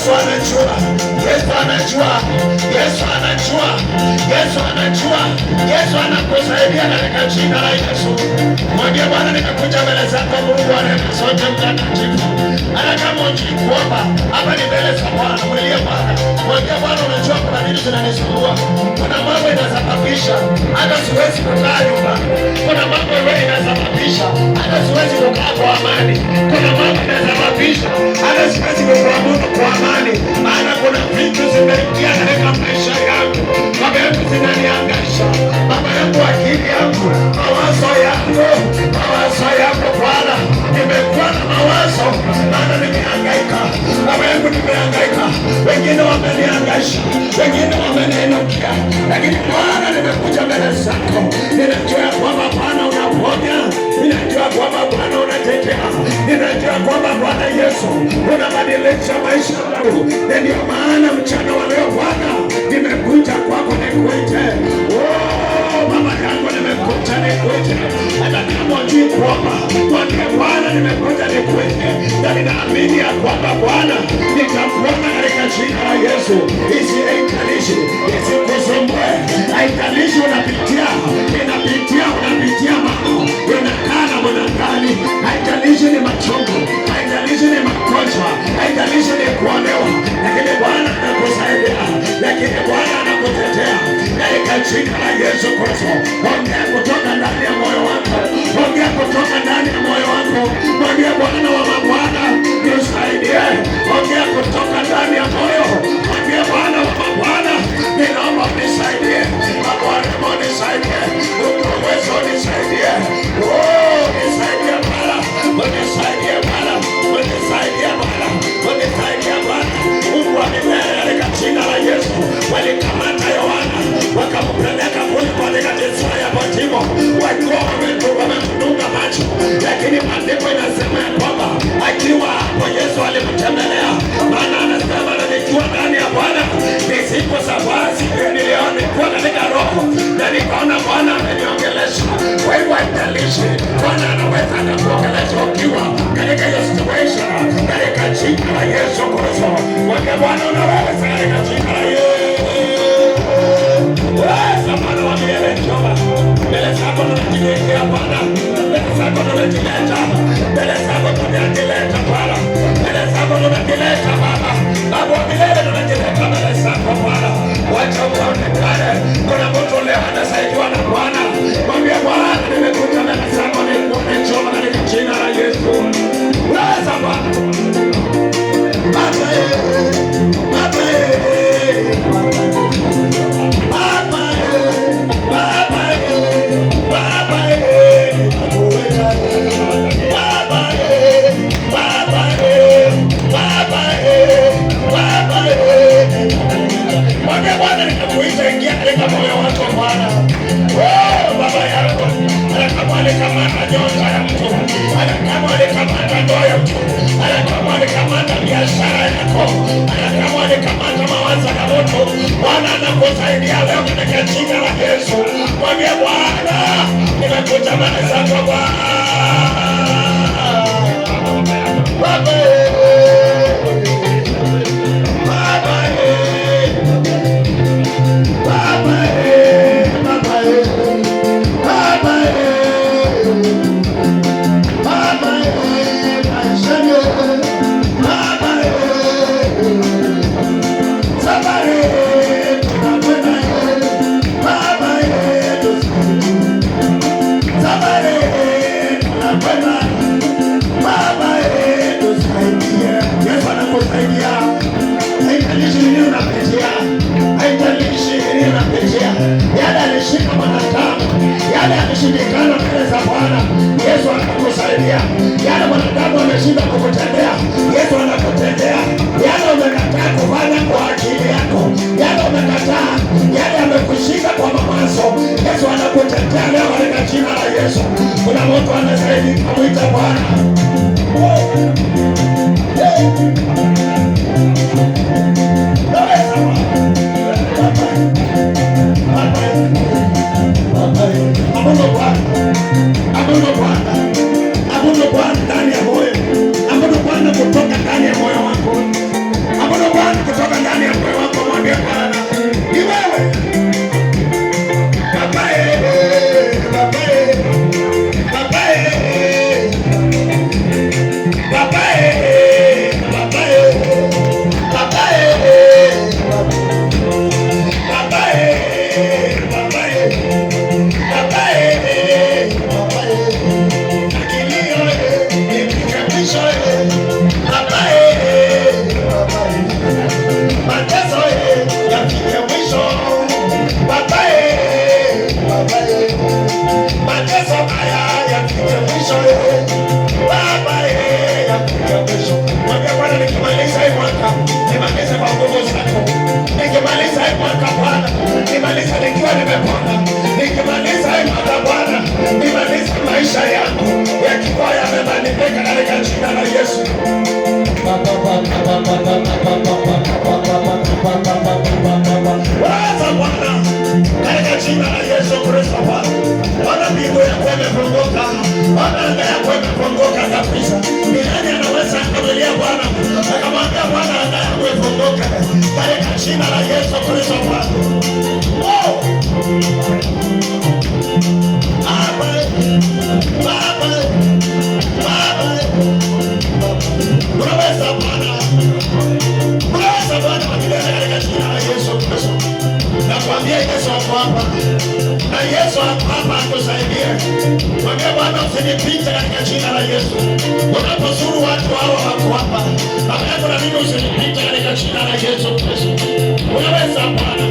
Yesu anajua, Yesu anajua, Yesu anajua, Yesu anajua, Yesu anakusaidia katika jina la Yesu. Mwambie Bwana, nimekuja mbele zako Mungu wa rehema zote mtakatifu. Hata kama hujui kuomba, hapa ni mbele za Bwana, mlilie Bwana. Mwambie Bwana, unajua kuna vitu zinanisumbua. Kuna mambo inasababisha hata siwezi kukaa nyumbani. Kuna mambo inasababisha hata siwezi kukaa kwa amani. Kuna mambo inasababisha hata siwezi kuabudu kwa amani. Maana kuna vitu zimeingia katika maisha yangu. Baba yangu zinaniangaisha. Baba yangu, akili yangu, mawazo yangu Bwana. Nimekuwa na mawazo maana nimehangaika. Baba yangu, nimehangaika. Wengine wamenihangaisha, wengine wameniinukia, lakini Bwana nimekuja mbele zako. Ninajua kwamba Bwana unaponya, ninajua kwamba Bwana unatetea, ninajua kwamba Bwana Yesu unabadilisha maisha yangu. Ndio maana mchana wa leo Bwana nimekuja kwako nikuite. Baba yangu, nimekuja nikuite. Hata kama hujui kuomba, mwambie Bwana, nimekuja nikuite. Na ninaamini ya kwamba Bwana nitakuona katika jina la Yesu. Haijalishi isikusumbue, haijalishi unapitia mambo, unakaa na mwanadamu, haijalishi ni machungu, haijalishi ni magonjwa, haijalishi ni kuonewa, lakini Bwana anakusaidia, lakini Bwana anakutetea katika jina la Yesu Kristo. Ongea kutoka ndani ya moyo wako, ongea kutoka ndani ya moyo wako. Mwambie Bwana wa mabwana, nisaidie. Ongea kutoka ndani ya moyo, mwambie Bwana wa mabwana, ninaomba unisaidie. Bwana, unisaidie. Uwezo unisaidie. Unisaidie Bwana, unisaidie Bwana, unisaidie Bwana, unisaidie Bwana. Mungu wa milele, katika jina la Yesu. Walikamata Yohana wakampeleka kule katika jela ya Patmo, walikuwa wamemdunga macho, lakini maandiko inasema ya kwamba akiwa hapo Yesu alimtembelea. Maana anasema nikiwa ndani ya Bwana nisipo safari, nilikuwa katika roho na nikaona Bwana ameniongelesha. Kwa hivyo haijalishi, Bwana anaweza akakuongelesha ukiwa katika hiyo situation, katika jina la Yesu Kristo. Mwambie Bwana, unaweza katika jina la Yesu. Bwana wa milele, njoo mbele zako, tunajileta Bwana, mbele zako tunajileta, mbele zako tunajileta Bwana, mbele zako tunajileta Baba. Baba wa milele, tunajileta mbele zako Bwana, wacha uonekane. Kuna mtu leo anasaidiwa na Bwana, mwambie Bwana, nimekuja mbele zako nikuone, njoo katika jina la Yesu. Weza Bwana, Baba Bwana, nikakuita, ingia katika moyo wako Bwana. Baba yako kama alikamata nyota ya mtu, kama alikamata ndoa ya mtu, kama alikamata biashara yako, kama alikamata mawazo ya mtu, Bwana anakusaidia leo katika jina la Yesu. Mwambie Bwana, nimekuja mbele zako Bwana. Baba shindikana mbele za Bwana, Yesu anakusaidia. Yale mwanadamu ameshinda kukutendea, Yesu anakutendea. Yale umekataa kufanya kwa akili yako, yale umekataa, yale amekushika kwa mawazo, Yesu anakutetea leo katika jina la Yesu. Kuna mtu anastahili kumwita Bwana. Abudu Bwana ndani ya moyo, abudu Bwana kutoka ndani ya moyo. nikimaliza hii mwaka nimalize kwa nguvu zako. Nikimaliza hii mwaka Bwana, nimalize nikiwa nimepona. Nikimaliza hii mwaka Bwana, nimalize maisha yangu yakiwa yamebadilika katika jina la Yesu. Waza Bwana katika jina la Yesu Kristo. Bwana, mbingu yako imefunguka, Bwana anga yako imefunguka kabisa. Ni nani anaweza kulia Bwana akamwambia Bwana anga yako ifunguke katika jina la Yesu Kristo. Unaweza Bwana, unaweza Bwana katika jina la Yesu Kristo. Nakwambia Yesu ako hapa, na Yesu ako hapa akusaidie. Mwambie Bwana usinipite katika jina la Yesu. Unapozuru watu hao wako hapa, baba yako na mimi usinipite katika jina la Yesu Kristo. Unaweza Bwana.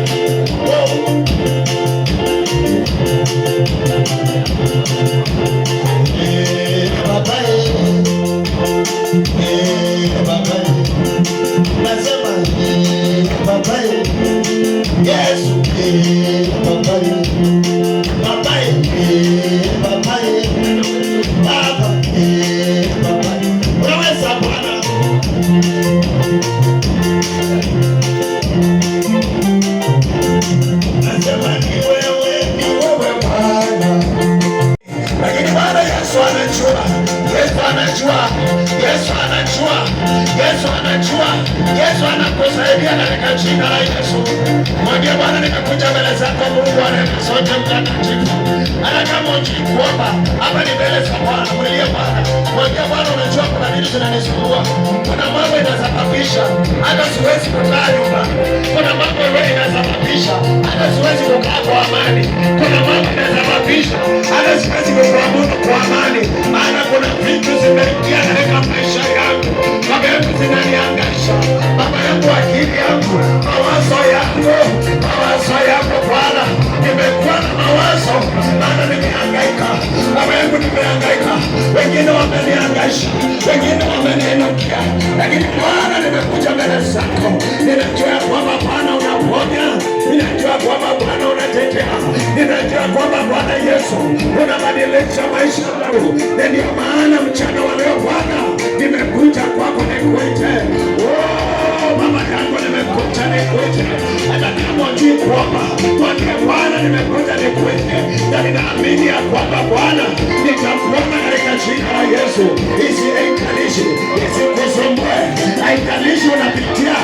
Yesu anakusaidia katika jina la Yesu. Mwambie Bwana, nimekuja mbele zako Mungu wa rehema zote mtakatifu. Hata kama hujui kuomba, hapa ni mbele za Bwana. Mwilie Bwana. Mwambie Bwana, unajua kuna vitu zinanisumbua. Kuna mambo inasababisha hata siwezi kukaa nyumbani. Kuna mambo inasababisha hata siwezi kukaa kwa amani. Kuna mambo inasababisha hata siwezi kuabudu kwa amani. Maana kuna vitu zimeingia katika maisha yangu. Baba yangu zinaniangaisha. Baba yangu, akili yangu, mawazo yangu Bwana, nimekuwa na mawazo maana nimehangaika. Baba yangu, nimehangaika. Wengine wamenihangaisha, wengine wameniinukia, lakini Bwana nimekuja mbele zako. Ninajua kwamba Bwana unaponya, ninajua kwamba Bwana unatetea, ninajua kwamba Bwana Yesu unabadilisha maisha yangu. Ndio maana mchana wa leo Bwana nimekuja kwako nikuite. Baba yangu, nimekuja nikuite. Hata kama hujui kuomba, mwambie Bwana nimekuja nikuite. Na ninaamini ya kwamba Bwana nitakuona katika jina la Yesu. Haijalishi isikusumbue, haijalishi unapitia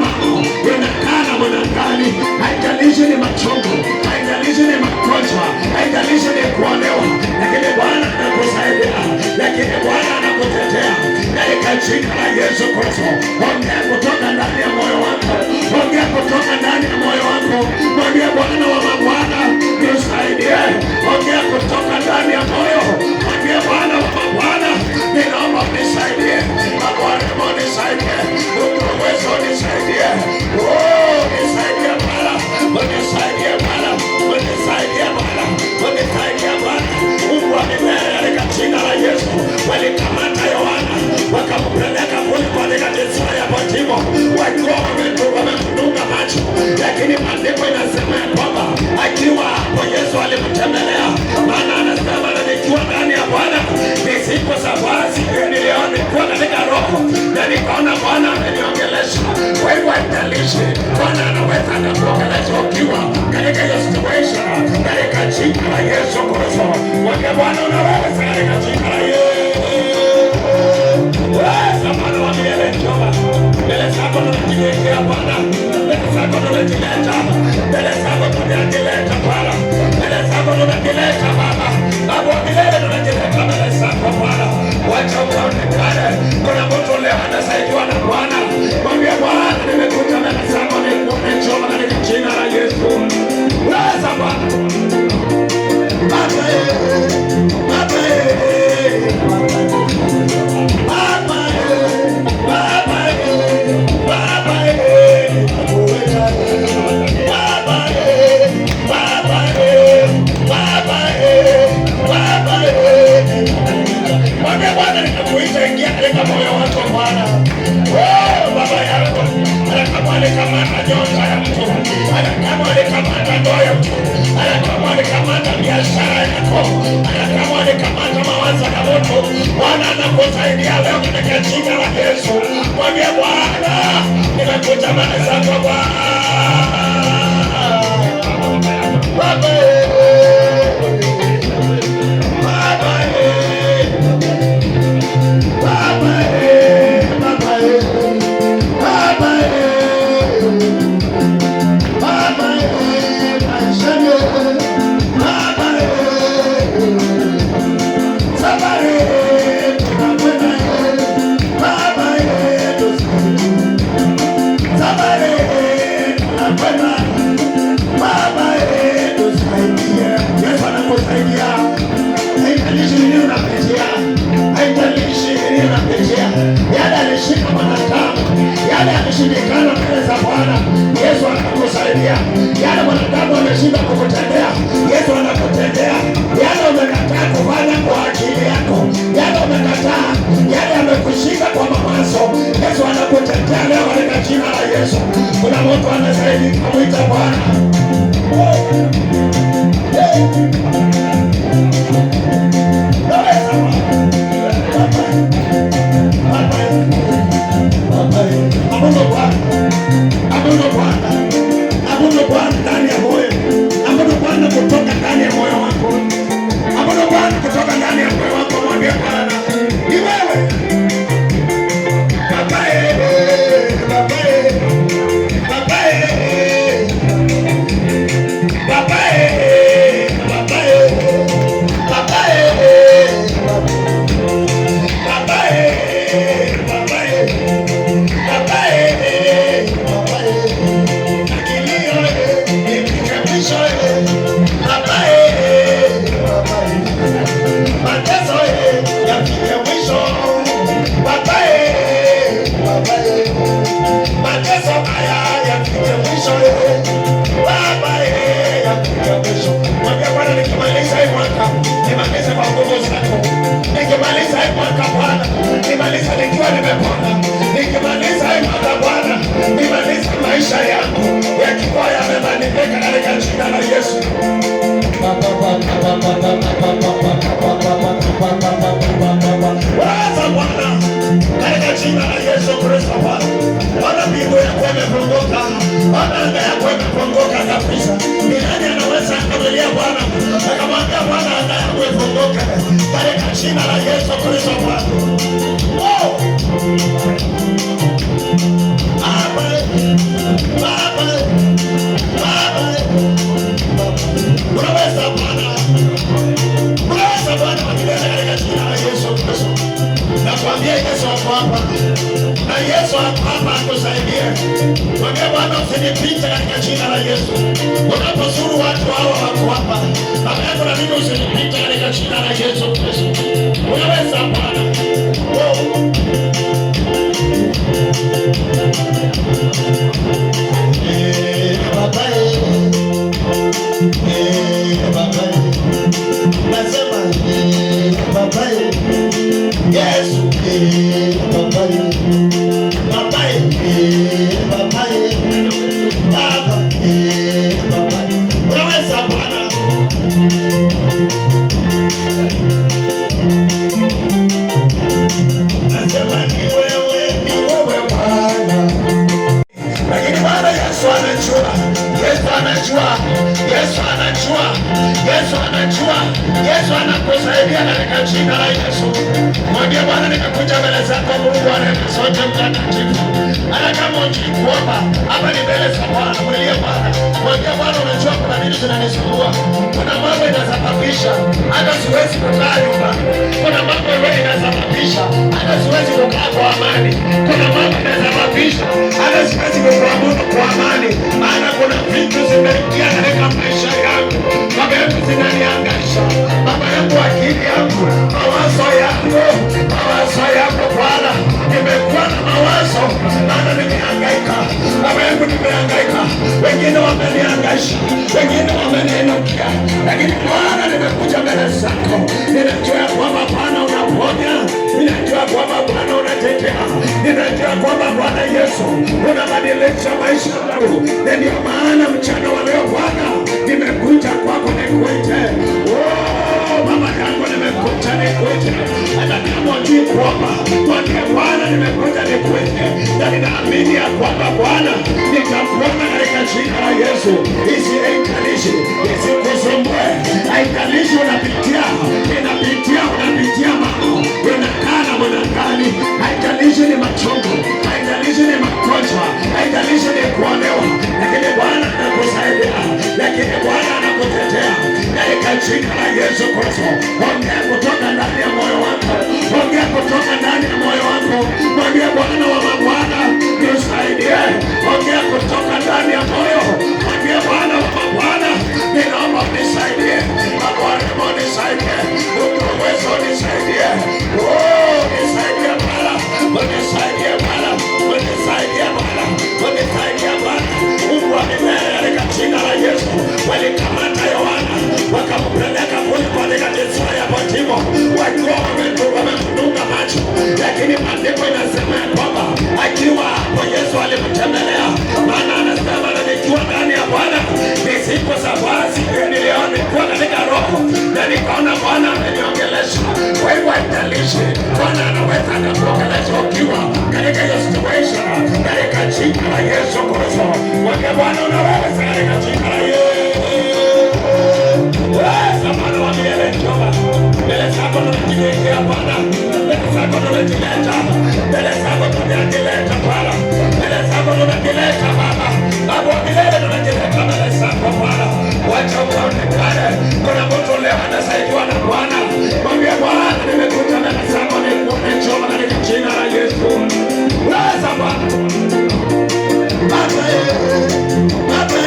mambo, unakaa na mwanadamu, haijalishi ni machungu, haijalishi ni magonjwa, haijalishi ni kuonewa, lakini Bwana anakusaidia, lakini Bwana anakutetea katika jina la Yesu Kristo. Ongea kutoka ndani ya moyo wako, ongea kutoka ndani ya moyo wako. Mwambie Bwana wa mabwana nisaidie. Ongea kutoka ndani ya moyo, mwambie Bwana wa mabwana ninaomba unisaidie. Bwana unisaidie, uwezo unisaidie. Nisaidie Bwana, unisaidie Bwana, unisaidie Bwana, unisaidie Bwana. Mungu wa milele, katika jina la Yesu. Walikamata Yohana wakampeleka kule katika jela ya Patmo, wakiwa wamemdunga macho, lakini maandiko inasema ya kwamba akiwa hapo Yesu alimtembelea. Maana anasema na nikiwa ndani ya Bwana nisipo safari, niliona nilikuwa katika roho na nikaona Bwana ameniongelesha. Kwa hivyo haijalishi, Bwana anaweza akakuongelesha ukiwa katika hiyo situation, katika jina la Yesu Kristo. Mwambie Bwana unaweza katika jina la Yesu. Bwana wa milele, njoo mbele zako tunajileta Bwana, mbele zako tunajileta, mbele zako tunajileta Bwana, mbele zako tunajileta Baba. Baba wa milele, tunajileta mbele zako Bwana. Wacha ukaonekane. Kuna mtu leo anasaidiwa na Bwana. Mwambie Bwana, nimekuja mbele zako nikuone, njoo katika jina la Yesu. Weza Bwana. Baba Bwana ninakuita, ingia katika moyo alikamata nyota ya mtu, hata kama alikamata ndoa ya mtu, hata kama alikamata biashara yako, hata kama alikamata mawazo ya mtu, Bwana anakusaidia leo katika jina la Yesu. Mwambie Bwana, nimekuja mbele zako Bwana. Baba shindikana mbele za Bwana, Yesu anakusaidia. Yale mwanadamu ameshinda kukutendea, Yesu anakutendea. Yale umekataa kufanya kwa akili yako, yale umekataa, yale amekushika kwa mawazo, Yesu anakutendea leo katika jina la Yesu. Kuna mtu anastahili kumwita Bwana. Abudu Bwana ndani ya moyo. Abudu Bwana kutoka ndani ya moyo wako. Abudu Bwana kutoka ndani ya moyo wako. Mwambie Bwana, ni wewe. Baba nimaliza nikiwa nimepona, nikimaliza mwaka Bwana, nimaliza maisha yangu yakiwa yamebadilika katika jina la Yesu. Waza Bwana katika jina la Yesu Kristo. Bwana, mbingu yako imefunguka, Bwana anga yako imefunguka kabisa. Ni nani anaweza kumlilia Bwana akamwambia Bwana anga yako ifunguke katika jina la Yesu Kristo Bwana. Unaweza Bwana wakilele katika jina la Yesu Kristo. Nakwambia Yesu ako hapa, na Yesu ako hapa akusaidie. Mwambie Bwana, usinipite katika jina la Yesu. Unapozuru watu hawa wako hapa, baba yako na mimi, usinipite katika jina la Yesu Kristo. Unaweza Bwana. Yesu unaweza Bwana. Nasema ni wewe Bwana. Lakini Bwana Yesu anajua, Yesu anakusaidia katika jina la Yesu. Mwambie Bwana, nimekuja mbele zako Mungu wa rehema zote mtakatifu. Hata kama ujikuomba hapa ni mbele za Bwana, mlilie Bwana. Mwambie Bwana, unajua kuna nini zinanisumbua. Kuna mambo inasababisha hata siwezi kukaa nyumbani. Kuna mambo inasababisha hata siwezi kukaa kwa amani. Kuna mambo inasababisha hata siwezi kuabudu kwa amani. Maana kuna vitu zimeingia katika maisha yangu. Baba yangu zinaniangaisha. Baba yangu, akili yangu, mawazo yangu Bwana, nimekuwa na mawazo maana nimehangaika. Baba yangu, nimehangaika, wengine wamenihangaisha, wengine wameniinukia, lakini Bwana nimekuja mbele zako. Ninajua kwamba Bwana unaponya, ninajua kwamba Bwana unatetea, ninajua kwamba Bwana Yesu unabadilisha maisha yangu. Ndio maana mchana wa leo Bwana nimekuja kwako nikuite. Mama yangu nimekuja nikuite, hata kama hujui kuomba, mwambie Bwana nimekuja nikuite, na ninaamini ya kwamba Bwana nitakuona katika jina la Yesu. Haijalishi isikusumbue, haijalishi unapitia mambo, unakaa na mwanadamu, haijalishi ni machungu, haijalishi ni magonjwa, haijalishi ni kuonewa, lakini Bwana anakusaidia, lakini Bwana anakutetea katika jina la Yesu Kristo. Ongea kutoka ndani ya moyo wako, ongea kutoka ndani ya moyo wako, mwambie Bwana wa mabwana nisaidie. Ongea kutoka ndani ya moyo, mwambie Bwana wa mabwana ninaomba unisaidie, Bwana unisaidie, uwezo unisaidie, unisaidie Bwana, unisaidie Bwana, unisaidie Bwana, unisaidie Bwana. Mungu wa milele katika jina la Yesu, walikamata Yohana wakampeleka kule katika jela ya Patmo, wakiwa wamemdunga macho, lakini maandiko inasema ya kwamba akiwa hapo Yesu alimtembelea, maana anasema nikiwa ndani ya Bwana nisipo safari niliona nilikuwa katika roho na nikaona Bwana ameniongelesha. Kwa hivyo haijalishi, Bwana anaweza akakuongelesha ukiwa katika hiyo situation, katika jina la Yesu Kristo. Mwambie Bwana unaweza katika jina la Yesu. Bwana wa milele njoo mbele zako, tunajileta Bwana, mbele zako tunajileta, mbele zako tunajileta Bwana, mbele zako tunajileta Baba, Baba wa milele tunajileta mbele zako Bwana. Wacha ukaonekane. Kuna mtu leo anasaidiwa na Bwana, mwambie Bwana nimekuja mbele zako nikuone, njoo katika jina la Yesu. Weza Bwana Baba, Baba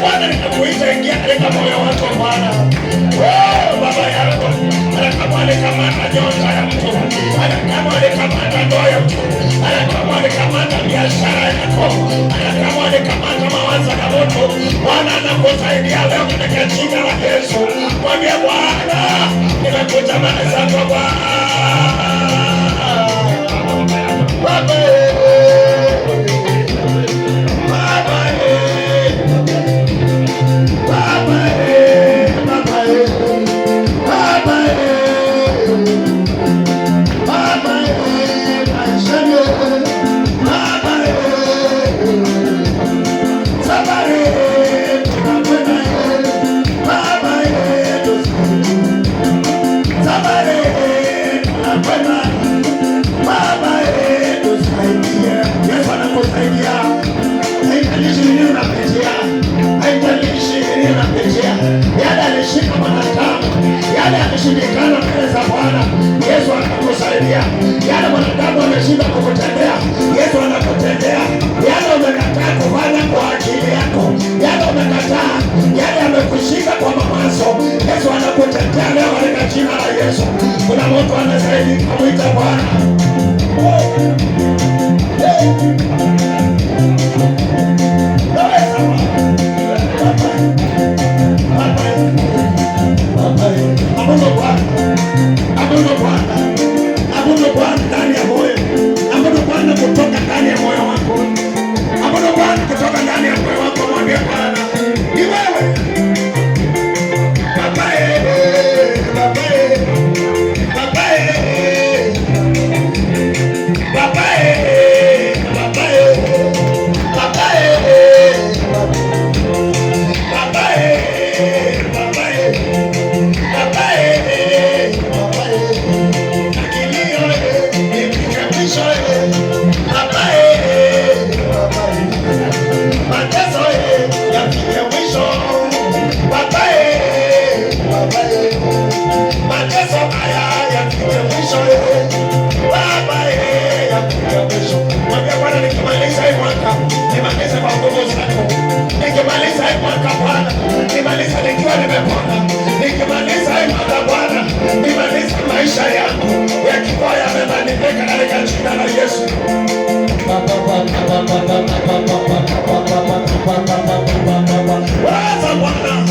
Bwana ninakuita, ingia katika moyo wako Bwana. Baba yangu, hata kama alikamata nyota ya mtu, hata kama alikamata ndoa ya mtu, hata kama alikamata biashara yako, hata kama alikamata mawazo ya mtu, Bwana anakusaidia leo katika jina la Yesu. Mwambie Bwana nimekuja mbele zako Bwana. Shindikana mbele za Bwana, Yesu anakusaidia. Yale mwanadamu ameshinda kukutendea, Yesu anakutendea. Yale umekataa kufanya kwa ajili yako, yale umekataa, yale amekushika kwa mawazo, Yesu anakutendea leo katika jina la Yesu. Kuna mtu anastahili kumwita Bwana. Abudu Bwana ndani ya moyo, abudu Bwana kutoka ndani ya moyo wako, abudu Bwana kutoka ndani ya moyo wako. Mwambie Bwana ni wewe Baba, Baba, Baba, maisha yangu yakiwa yamebadilika katika jina la Yesu. Waza Bwana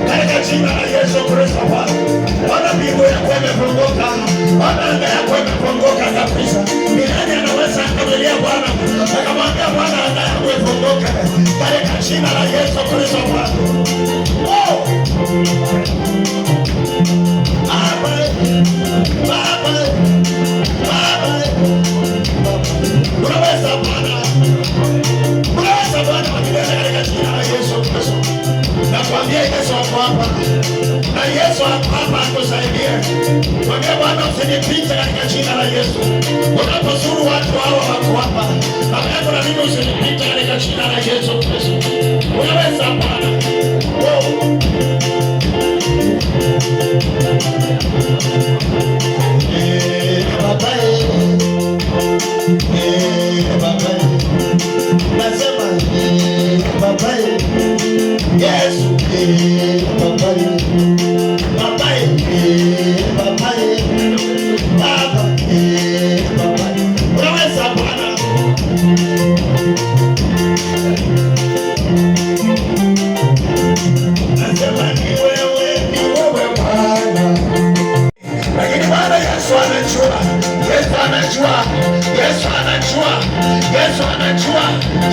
katika jina la Yesu Kristo. Bwana, mbingu yako imefunguka, Bwana, anga yako imefunguka kabisa. Ni nani anaweza kumlilia Bwana akamwambia Bwana, anga yako imefunguka katika jina la Yesu Kristo. Unaweza Bwana, unaweza Bwana katika jina la Yesu Kristo. Nakwambia Yesu ako hapa, na Yesu ako hapa akusaidie. Mwambie Bwana, usinipite katika jina la Yesu. Unapozuru watu hawa wako hapa, Baba, na mimi usinipite katika jina la Yesu Kristo. Unaweza Bwana.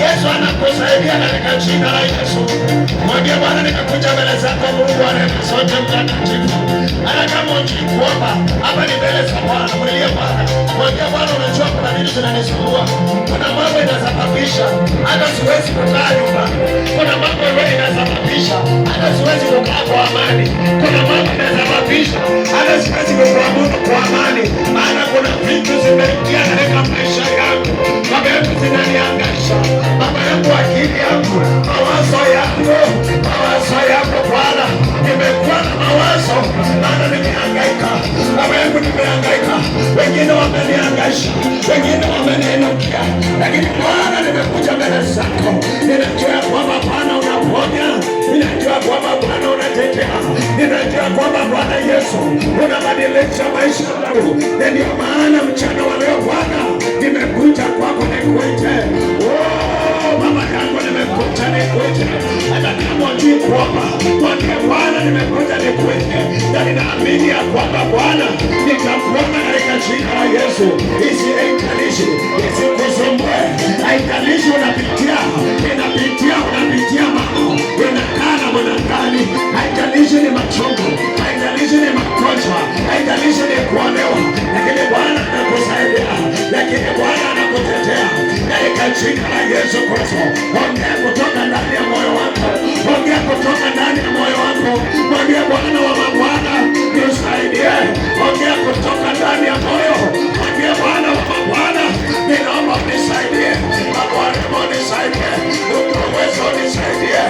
Yesu anakusaidia katika jina la Yesu. Mwambie Bwana, nimekuja mbele zako Mungu wa rehema zote mtakatifu. Hata kama hujui kuomba, hapa ni mbele za Bwana. Mlilie Bwana. Mwambie Bwana, unajua kuna vitu zinanisumbua. Kuna mambo inasababisha hata siwezi kukaa nyumbani. Kuna mambo inasababisha hata siwezi kukaa kwa amani. Kuna mambo inasababisha hata siwezi kuabudu kwa amani. Maana kuna vitu zimeingia katika maisha yangu. Baba yangu zinaniangaisha. Baba yangu, akili yangu, mawazo yangu Bwana, nimekuwa na mawazo, maana nimehangaika. Baba yangu, nimehangaika. Wengine wamenihangaisha, wengine wameniinukia, lakini Bwana, nimekuja mbele zako. Ninajua kwamba Bwana unaponya, ninajua kwamba Bwana unatetea, ninajua kwamba Bwana Yesu unabadilisha maisha yangu. Ndio maana mchana wa leo Bwana, nimekuja kwako nikuite. Baba yangu, nimekuja nikuite. Hata kama hujui kuomba, mwambie Bwana, nimekuja nikuite. Na ninaamini ya kwamba Bwana nitakuona katika jina la Yesu. Haijalishi isikusumbue, haijalishi unapitia mambo, unakaa na mwanadamu, haijalishi ni machungu, haijalishi ni magonjwa, haijalishi ni kuonewa, lakini Bwana anakusaidia, lakini Bwana anakutetea katika jina la Yesu Kristo. Ongea kutoka ndani ya moyo wako, ongea kutoka ndani ya moyo wako. Mwambie Bwana wa mabwana, nisaidie. Ongea kutoka ndani ya moyo, mwambie Bwana wa mabwana, ninaomba unisaidie. Bwana, unisaidie. Uwezo unisaidie.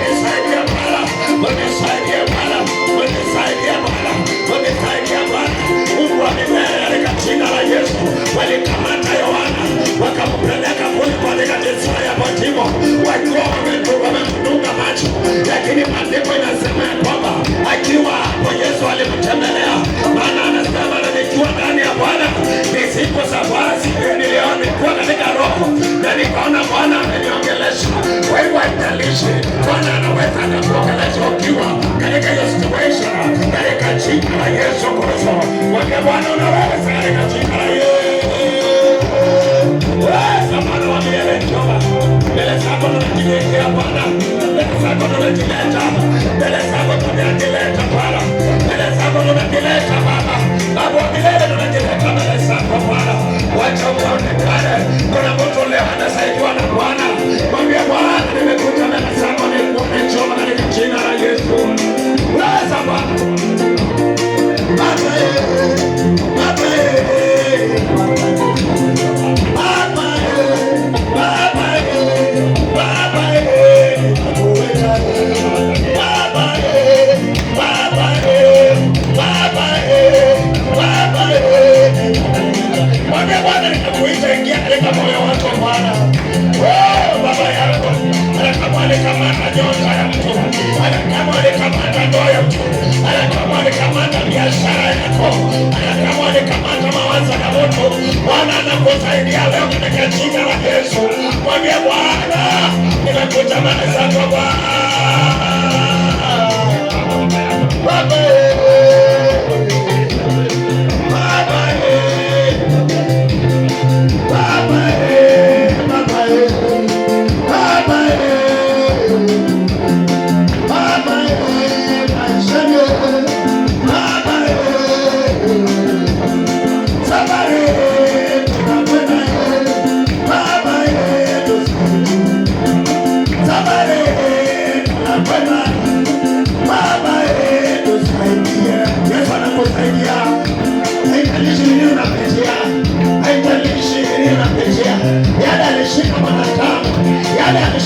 Nisaidie Bwana, unisaidie Bwana, unisaidie Bwana, unisaidie Bwana. Mungu wa milele, katika jina la Yesu. Walikamata Yohana wakampeleka kule katika jela ya Patmo, wakiwa wamemdunga macho, lakini maandiko inasema ya kwamba akiwa hapo Yesu alimtembelea. Maana anasema, na nikiwa ndani ya Bwana ni siku za basi, niliona nilikuwa katika roho na nikaona Bwana ameniongelesha. Kwa hivyo haijalishi, Bwana anaweza akakuongelesha ukiwa katika hiyo situation, katika jina la Yesu Kristo. Mwambie Bwana, unaweza katika jina la Yesu. Bwana wa milele, njoo mbele zako, tunajileta Bwana, mbele zako tunajileta, mbele zako tunajileta Bwana, mbele zako tunajileta Baba. Baba wa milele, tunajileta mbele zako Bwana, wacha ukaonekane. Kuna mtu leo anasaidiwa na Bwana, mwambie Bwana, nimekuja mbele zako, nikuone, njoo katika jina la Yesu. Weza Bwana, Baba Bwana, ninakuita, ingia katika moyo wako Bwana. Baba yangu, kama alikamata nyota ya mtu, hata kama alikamata ndoa ya mtu, hata kama alikamata biashara yako, hata kama alikamata mawazo ya mtu, Bwana anakusaidia leo katika jina la Yesu. Mwambie Bwana, nimekuja mbele zako Bwana. Baba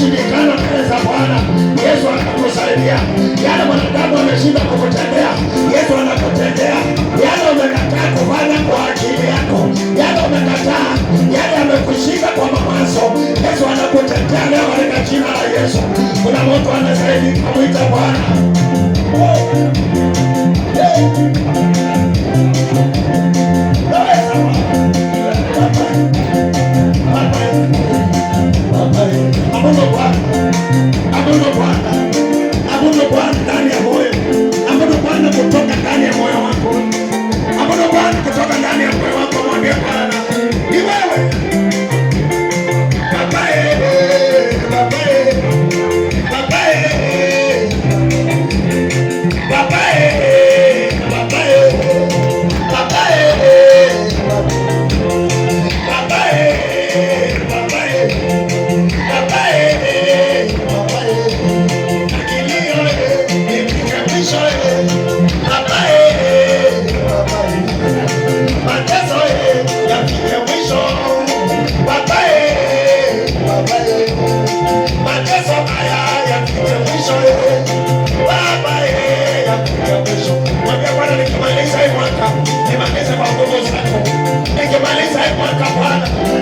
shindikana mbele za Bwana, Yesu anakusaidia. Yale mwanadamu ameshinda kukutendea, Yesu anakutendea. Yale umekataa kufanya kwa akili yako, yale umekataa, yale amekushika kwa mawazo, Yesu anakutendea leo katika jina la Yesu. Kuna mtu anastahili kumwita Bwana. Abudu Bwana ndani ya moyo. Abudu Bwana kutoka ndani ya moyo wako. Abudu Bwana kutoka ndani ya moyo wako. Mwambie Bwana, ni wewe. Baba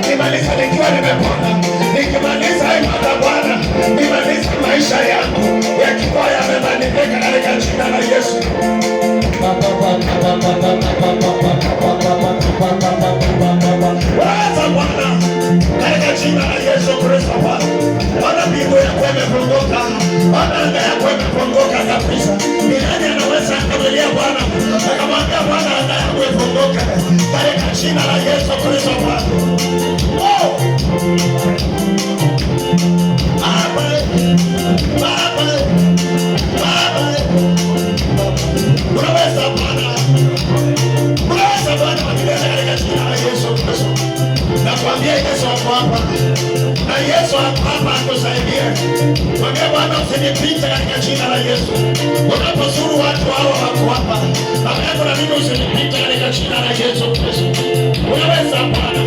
nimaliza nikiwa nimepona, nikimaliza mwaka Bwana, nimaliza maisha yangu yakiwa yamebadilika katika jina la Yesu. Waza Bwana katika jina la Yesu Kristo. Bwana, mbingu yako imefunguka, Bwana anga yako imefunguka kabisa. Ni nani anaweza kumlilia Bwana akamwambia Bwana anga yako imefunguka katika jina la Yesu Kristo. Nakwambia Yesu ako hapa, na Yesu ako hapa akusaidie. Mwambie Bwana, usinipite katika jina la Yesu. Unapozuru watu hao wako hapa, baba yako na mimi, usinipite katika jina la Yesu Kristo. Unaweza Bwana.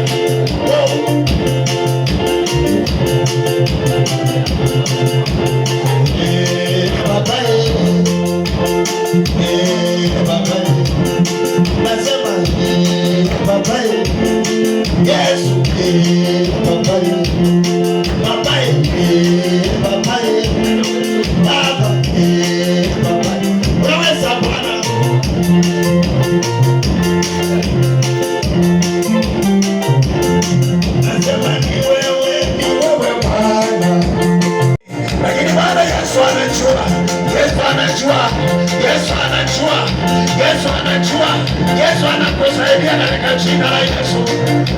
Yesu anakusaidia katika jina la Yesu.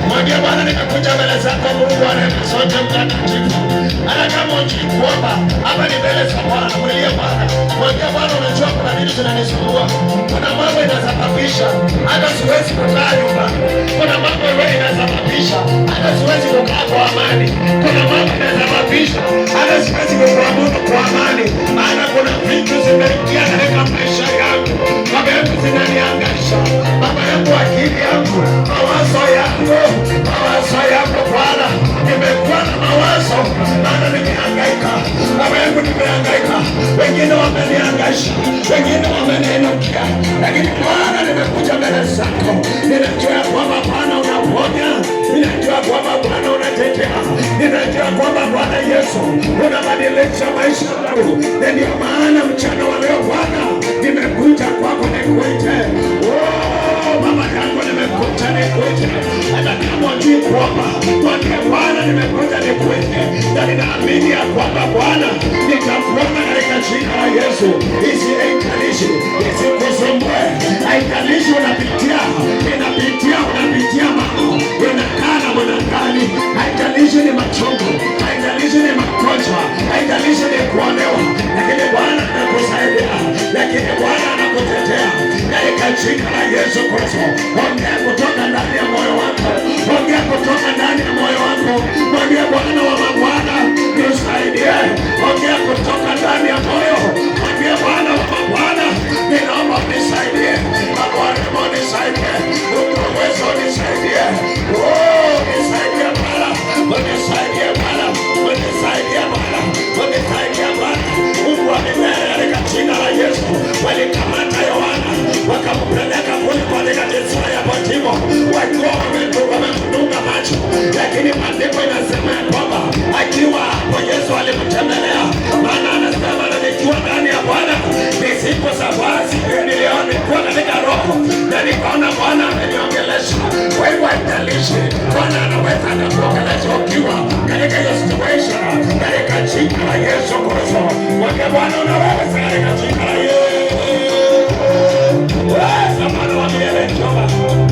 Mwambie Bwana, nimekuja mbele zako Mungu wa rehema zote mtakatifu. Hata kama ujikuomba hapa ni mbele za Bwana, mlilie Bwana. Mwambie Bwana, unajua kuna nini zinanisumbua. Kuna mambo inasababisha hata siwezi kukaa nyumbani. Kuna mambo inasababisha hata siwezi kukaa kwa amani. Kuna mambo inasababisha hata siwezi kuabudu kwa amani. Maana kuna vitu zimeingia katika maisha yangu. Baba yangu zinaniangaisha. Baba yangu, akili yangu, mawazo yangu Bwana, nimekuwa na mawazo, maana nimehangaika. Baba yangu, nimehangaika. Wengine wamenihangaisha, wengine wameniinukia, lakini Bwana, nimekuja mbele zako. Ninajua kwamba Bwana unaponya, ninajua kwamba Bwana unatetea, ninajua ya kwamba Bwana Yesu unabadilisha maisha yangu, na ndio maana mchana wa leo Bwana nimekuja kwako nikuite. Baba yangu nimekuja nikuite, hata kama hujui kuomba, mwambie Bwana nimekuja nikuite, na ninaamini ya kwamba Bwana nitakuona katika jina la Yesu. Haijalishi isikusumbue, haijalishi unapitia mambo, unakaa na mwanadamu, haijalishi ni machungu, haijalishi ni magonjwa, haijalishi ni kuonewa, lakini Bwana anakusaidia, lakini Bwana anakutetea katika jina la Yesu Kristo. Ongea kutoka ndani ya moyo wako, ongea kutoka ndani ya moyo wako, mwambie Bwana wa mabwana nisaidie. Ongea kutoka ndani ya moyo, mwambie Bwana wa mabwana ninaomba nisaidie, Bwana nisaidie, uwezo nisaidie, nisaidie Bwana, nisaidie Bwana, nisaidie Bwana, nisaidie Bwana. Mungu wa milele katika jina la Yesu, walikamata Yohana wakampeleka kule katika jela ya Patmo, wakiwa wamemdunga macho, lakini maandiko inasema ya kwamba akiwa hapo Yesu alimtembelea, maana anasema nikiwa ndani ya Bwana ni siku za basi, niliona nilikuwa katika roho na nikaona Bwana ameniongelesha. Kwa hivyo haijalishi, Bwana anaweza kukuongelesha ukiwa katika hiyo situation, katika jina la Yesu Kristo. Mwambie Bwana unaweza katika jina la Yesu. Bwana wa milele,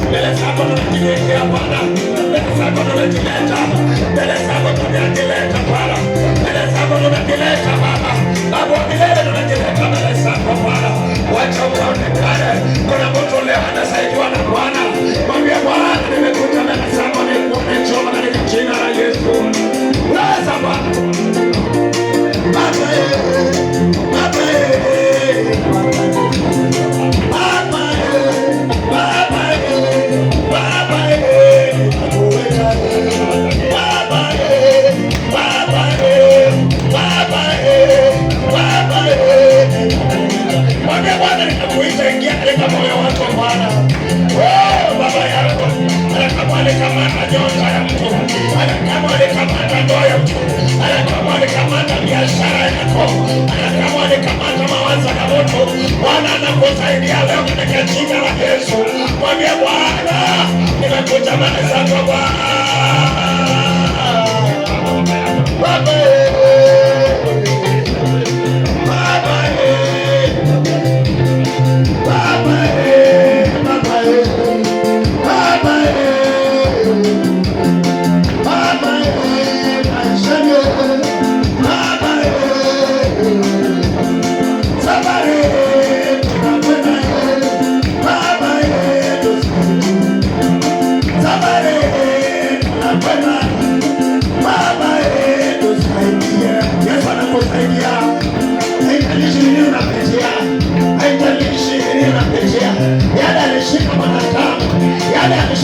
mbele zako tunajileta Bwana, mbele zako tunajileta, mbele zako tunajileta Bwana, mbele zako tunajileta Baba, Baba wa milele tunajileta mbele zako Bwana. Wacha ukaonekane. Kuna mtu leo anasaidiwa na Bwana, mwambie Bwana nimekuja mbele zako nikuone, njoo katika jina la Yesu. Weza Bwana Baba, moyo wako Bwana. Baba yako kama alikamata nyota ya mtu, kama alikamata ndoa ya mtu, kama alikamata biashara yako, kama alikamata mawazo ya mtu, Bwana anakusaidia leo katika jina la Yesu. Mwambie Bwana nimekuja mbele zako Bwana.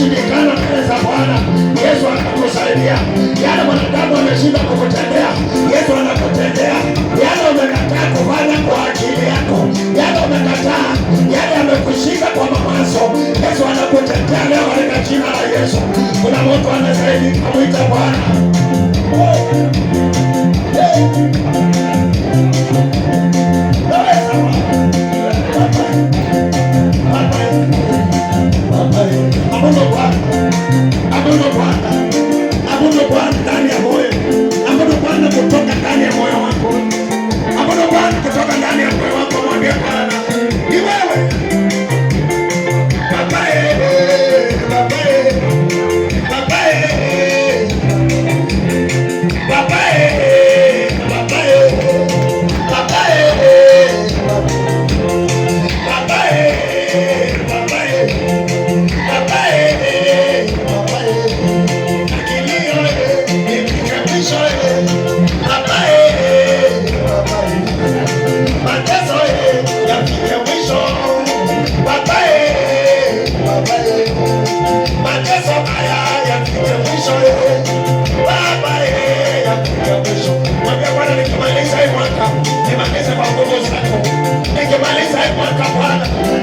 Shindikana mbele za Bwana, Yesu anakusaidia. Yale mwanadamu ameshinda kukutendea, Yesu anakutendea. Yale umekataa kufanya kwa akili yako, yale umekataa, yale amekushika kwa mawazo, Yesu anakutendea leo katika jina la Yesu. Kuna mtu anasaidia, amwita Bwana. Abudu Bwana ndani ya moyo, abudu Bwana kutoka ndani ya moyo wako, abudu Bwana kutoka ndani ya moyo wako. Mwambie Bwana ni wewe Baba,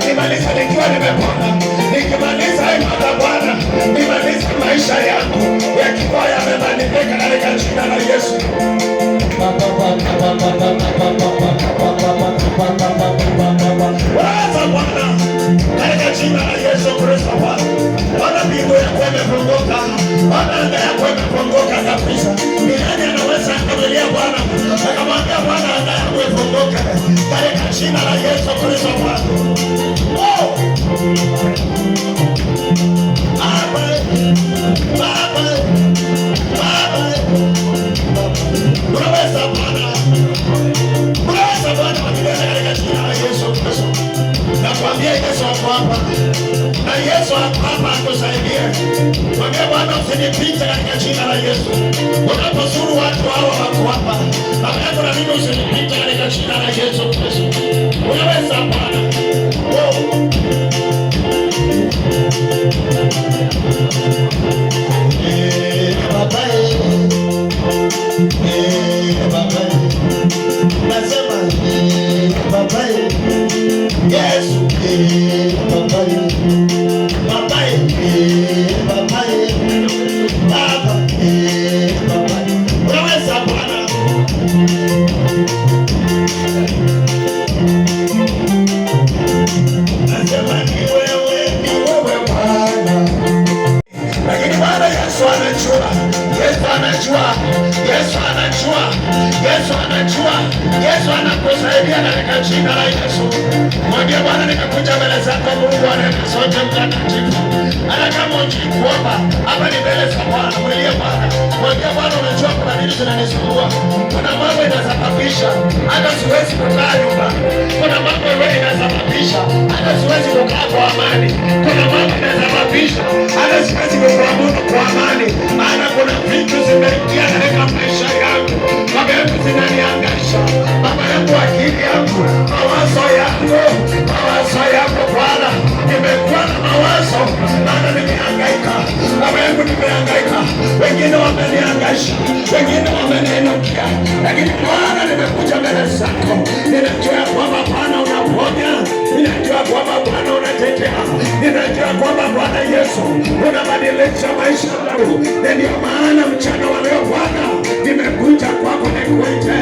nimaliza nikiwa nimepona, nikimaliza hii mwaka Bwana, nimaliza maisha yangu yakiwa yamebadilika. utanipeka katika jina la Yesu. Waza Bwana katika jina la Yesu Kristo. Bwana, mbingu yako imefunguka, Bwana, anga yako imefunguka kabisa. Ni nani anaweza kumlilia Bwana akamwambia Bwana, anga yako imefunguka katika jina la Yesu Kristo. Unaweza Bwana, katika jina la Yesu Kristo. Nakwambia Yesu ako hapa, na Yesu ako hapa akusaidie. Mwambie Bwana, usinipite katika jina la Yesu. Unapozuru watu hawa wako hapa, baba yako na mimi, usinipite katika jina la Yesu Kristo. Unaweza Bwana. Yesu anakusaidia katika jina la Yesu. Mwambie Bwana, nimekuja mbele zako Mungu anaenda sote mtakatifu. Hata kama hujui kuomba, hapa ni mbele za Bwana. Mwilie Bwana. Mwambie Bwana, unajua kuna nini zinanisumbua. Kuna mambo inasababisha hata siwezi kukaa nyumbani. Kuna mambo inasababisha hata siwezi kukaa kwa amani. Kuna mambo inasababisha hata siwezi kuabudu kwa amani. Maana kuna vitu zimeingia katika maisha yangu. Baba yangu zinaniangaisha. Baba yangu, akili yangu, mawazo yangu Bwana, nimekuwa na mawazo, maana nimehangaika. Baba yangu, nimehangaika. Wengine wamenihangaisha, wengine wameniinukia, lakini Bwana, nimekuja mbele zako. Ninajua kwamba Bwana unaponya, ninajua kwamba Bwana unatetea, ninajua kwamba Bwana Yesu unabadilisha maisha yangu. Ndio maana mchana wa leo Bwana, nimekuja kwako nikuite.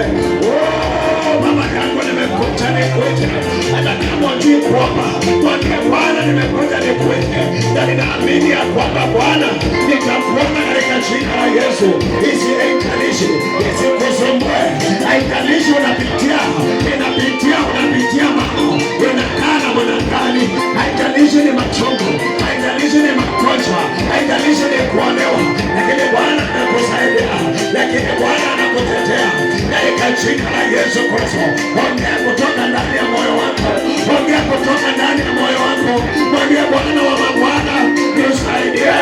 Baba yangu, nimekuja nikuite. Hata kama hujui kuomba, mwambie Bwana, nimekuja nikuite. Na ninaamini ya kwamba Bwana nitakuona katika jina la Yesu. Haijalishi isikusumbue, haijalishi unapitia mambo, unakaa na mwanadamu, haijalishi ni machungu, haijalishi ni magonjwa, haijalishi ni kuonewa, lakini Bwana anakusaidia, lakini Bwana anakutetea katika jina la Yesu Kristo. Ongea kutoka ndani ya moyo wako, ongea kutoka ndani ya moyo wako. Mwambie Bwana wa mabwana, nisaidie.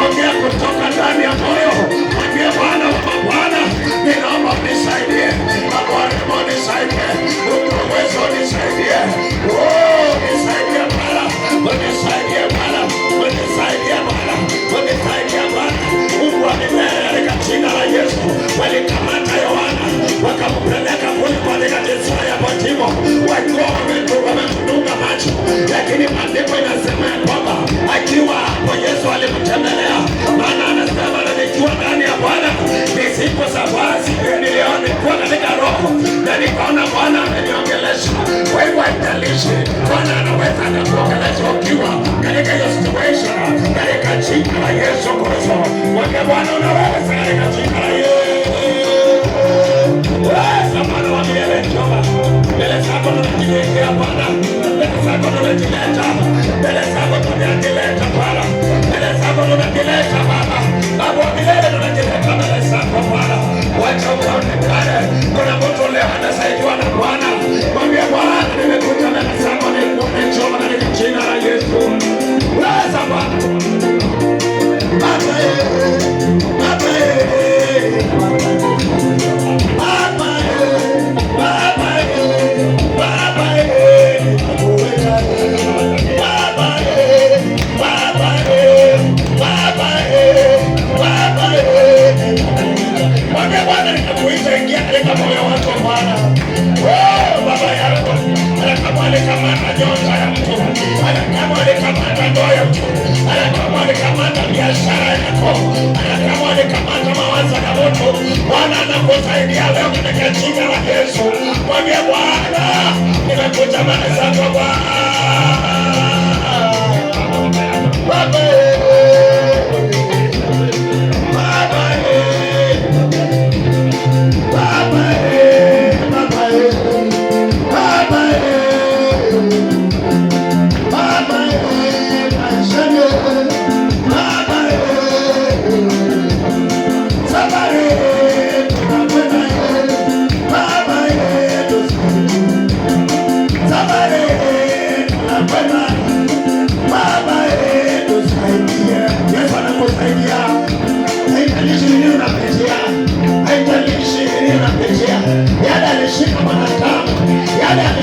Ongea kutoka ndani ya moyo, mwambie Bwana wa mabwana, ninaomba unisaidie. Bwana, unisaidie. Uwezo unisaidie. Nisaidie Bwana, unisaidie Bwana, unisaidie Bwana, unisaidie Bwana. Mungu wa milele, katika jina la Yesu. Walikamata Yohana wakampeleka kule katika jela ya Patmo, wakiwa wamemdunga macho, lakini maandiko inasema ya kwamba akiwa hapo Yesu alimtembelea. Maana anasema, na nikiwa ndani ya Bwana nisipo safari, niliona nilikuwa katika roho na nikaona Bwana ameniongelesha. Kwa hivyo haijalishi, Bwana anaweza akakuongelesha ukiwa katika hiyo situation, katika jina la Yesu Kristo. Mwambie Bwana, unaweza katika jina la Yesu. Bwana wa milele, njoo mbele zako, tunajileta Bwana, mbele zako tunajileta, mbele zako tunajileta Bwana, mbele zako tunajileta Baba. Baba wa milele, tunajileta mbele zako Bwana, wacha ukaonekane. Kuna mtu leo anasaidiwa na Bwana, mwambie Bwana, nimekuja mbele zako, njoo katika jina la Yesu. Weza Bwana, Baba, Baba Bwana anakusaidia leo katika jina la Yesu. Mwambie Bwana, nimekuja mbele zako Bwana. Baba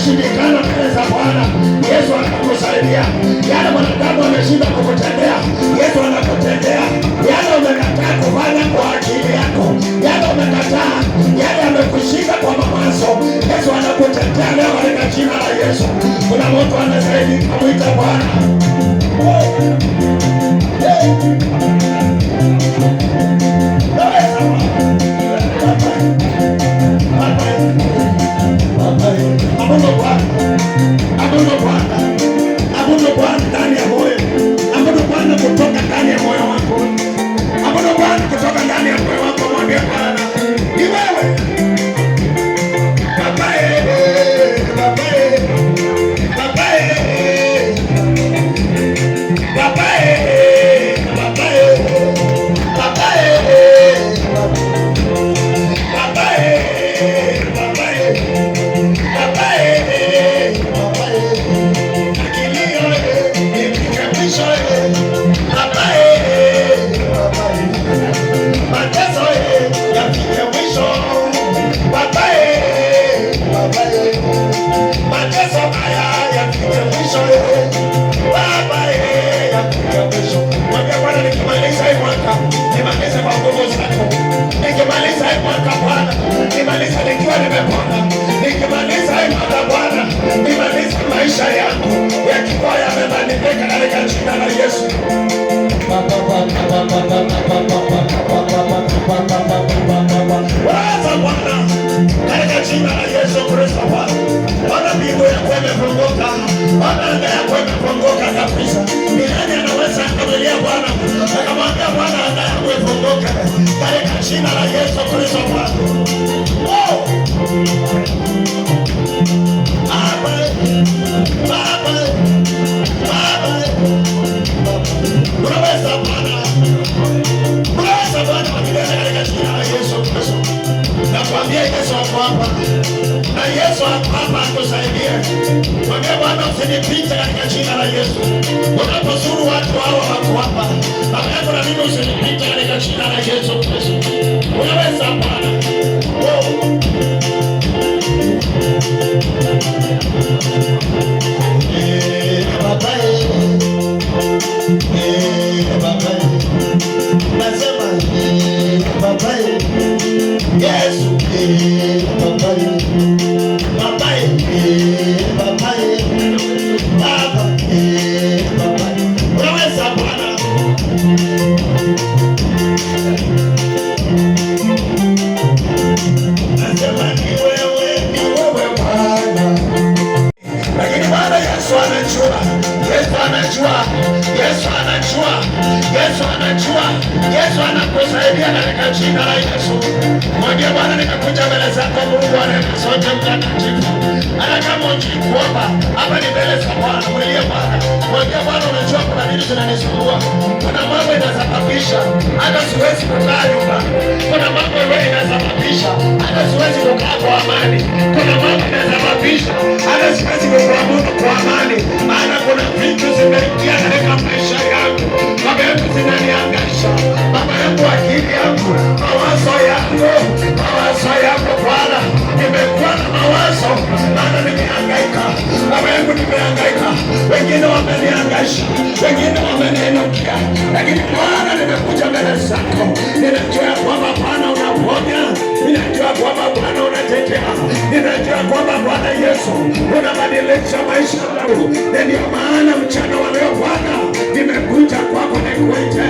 shindikana mbele za Bwana, Yesu anakusaidia. Yale mwanadamu ameshinda kukutendea, Yesu anakutendea. Yale umekataa kufanya kwa akili yako, yale umekataa, yale amekushika kwa mawazo, Yesu anakutendea leo katika jina la Yesu. Kuna mtu anastahili kumwita Bwana. Abudu Bwana ndani ya moyo. Abudu Bwana kutoka ndani ya moyo wako. Abudu Bwana kutoka ndani ya moyo wako. Mwambie Bwana, ni wewe. Baba nimaliza nikiwa nimepona, nikimaliza mwaka Bwana, nimaliza maisha yangu yakiwa yamebadilika katika jina la Yesu. Waza Bwana katika jina la Yesu Kristo. Bwana, mbingu yako imefunguka, Bwana anga yako imefunguka kabisa. Ni nani anaweza kumlilia Bwana akamwambia Bwana anga yako imefunguka katika jina la Yesu Kristo Bwana. Unaweza Bwana katika jina la Yesu Kristo. Nakwambia Yesu ako hapa, na Yesu ako hapa akusaidie. Mwambie Bwana, usinipite katika jina la Yesu. Unapozuru watu hao wako hapa, baba yako na mimi, usinipite katika jina la Yesu Kristo. Unaweza Bwana. Yesu unaweza Bwana. Nasema ni wewe Bwana. Lakini Bwana Yesu anajua, Yesu anakusaidia katika jina la Yesu. Mwambie Bwana, nimekuja mbele zako Mungu wa rehema zote mtakatifu. Hata kama ujikuomba hapa ni mbele za Bwana, mlilie Bwana. Mwambie Bwana, unajua kuna nini zinanisumbua. Kuna mambo inasababisha hata siwezi kukaa nyumbani. Kuna mambo inasababisha hata siwezi kukaa kwa amani. Kuna mambo inasababisha hata siwezi kuabudu kwa amani. Maana kuna vitu zimeingia katika maisha yangu. Baba yangu zinaniangaisha. Baba yangu, akili yangu, mawazo yangu Bwana, nimekuwa na mawazo, maana nimehangaika. Baba yangu, nimehangaika. Wengine wamenihangaisha, wengine wameniinukia, lakini Bwana, nimekuja mbele zako. Ninajua kwamba Bwana unaponya, ninajua kwamba Bwana unatetea, ninajua kwamba Bwana Yesu unabadilisha maisha yangu. Ndio maana mchana wa leo Bwana, nimekuja kwako nikuite.